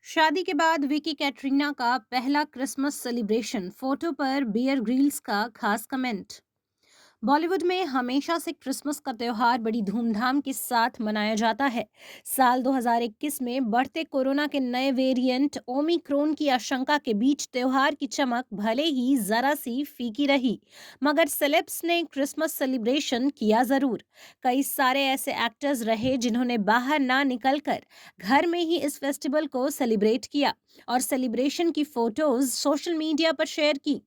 शादी के बाद विकी कैटरीना का पहला क्रिसमस सेलिब्रेशन, फोटो पर बियर ग्रिल्स का खास कमेंट। बॉलीवुड में हमेशा से क्रिसमस का त्योहार बड़ी धूमधाम के साथ मनाया जाता है। साल 2021 में बढ़ते कोरोना के नए वेरिएंट ओमिक्रॉन की आशंका के बीच त्योहार की चमक भले ही जरा सी फीकी रही, मगर सेलेब्स ने क्रिसमस सेलिब्रेशन किया जरूर। कई सारे ऐसे एक्टर्स रहे जिन्होंने बाहर ना निकलकर घर में ही इस फेस्टिवल को सेलिब्रेट किया और सेलिब्रेशन की फोटोज सोशल मीडिया पर शेयर की।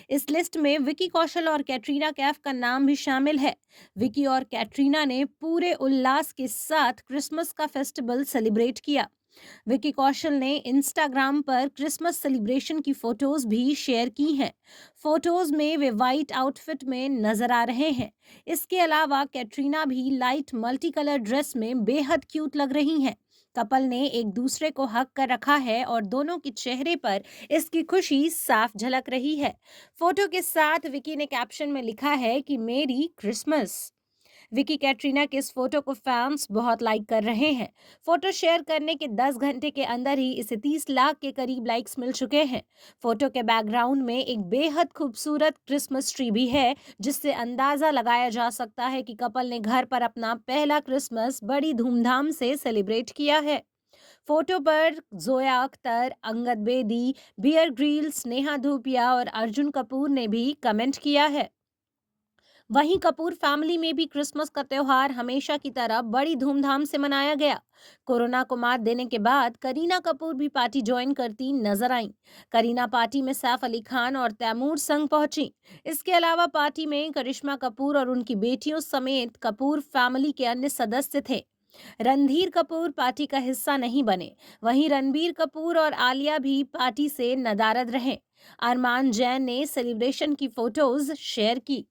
इस लिस्ट में विकी कौशल और कैटरीना कैफ का नाम भी शामिल है। विकी और कैटरीना ने पूरे उल्लास के साथ क्रिसमस का फेस्टिवल सेलिब्रेट किया। विकी कौशल ने इंस्टाग्राम पर क्रिसमस सेलिब्रेशन की फोटोज भी शेयर की हैं। फोटोज में वे वाइट आउटफिट में नजर आ रहे हैं। इसके अलावा कैटरीना भी लाइट मल्टी कलर ड्रेस में बेहद क्यूट लग रही हैं। कपल ने एक दूसरे को हक कर रखा है और दोनों के चेहरे पर इसकी खुशी साफ झलक रही है। फोटो के साथ विकी ने कैप्शन में लिखा है कि मेरी क्रिसमस। विकी कैटरीना के इस फोटो को फैंस बहुत लाइक कर रहे हैं। फोटो शेयर करने के 10 घंटे के अंदर ही इसे 30 लाख के करीब लाइक्स मिल चुके हैं। फोटो के बैकग्राउंड में एक बेहद खूबसूरत क्रिसमस ट्री भी है, जिससे अंदाजा लगाया जा सकता है कि कपल ने घर पर अपना पहला क्रिसमस बड़ी धूमधाम से सेलिब्रेट किया है। फोटो पर जोया अख्तर, अंगद बेदी, बियर ग्रिल्स, नेहा धूपिया और अर्जुन कपूर ने भी कमेंट किया है। वहीं कपूर फैमिली में भी क्रिसमस का त्योहार हमेशा की तरह बड़ी धूमधाम से मनाया गया। कोरोना को मात देने के बाद करीना कपूर भी पार्टी ज्वाइन करती नजर आईं। करीना पार्टी में सैफ अली खान और तैमूर संग पहुंची। इसके अलावा पार्टी में करिश्मा कपूर और उनकी बेटियों समेत कपूर फैमिली के अन्य सदस्य थे। रणधीर कपूर पार्टी का हिस्सा नहीं बने। वहीं रणबीर कपूर और आलिया भी पार्टी से नदारद रहे। अरमान जैन ने सेलिब्रेशन की फोटोज शेयर की।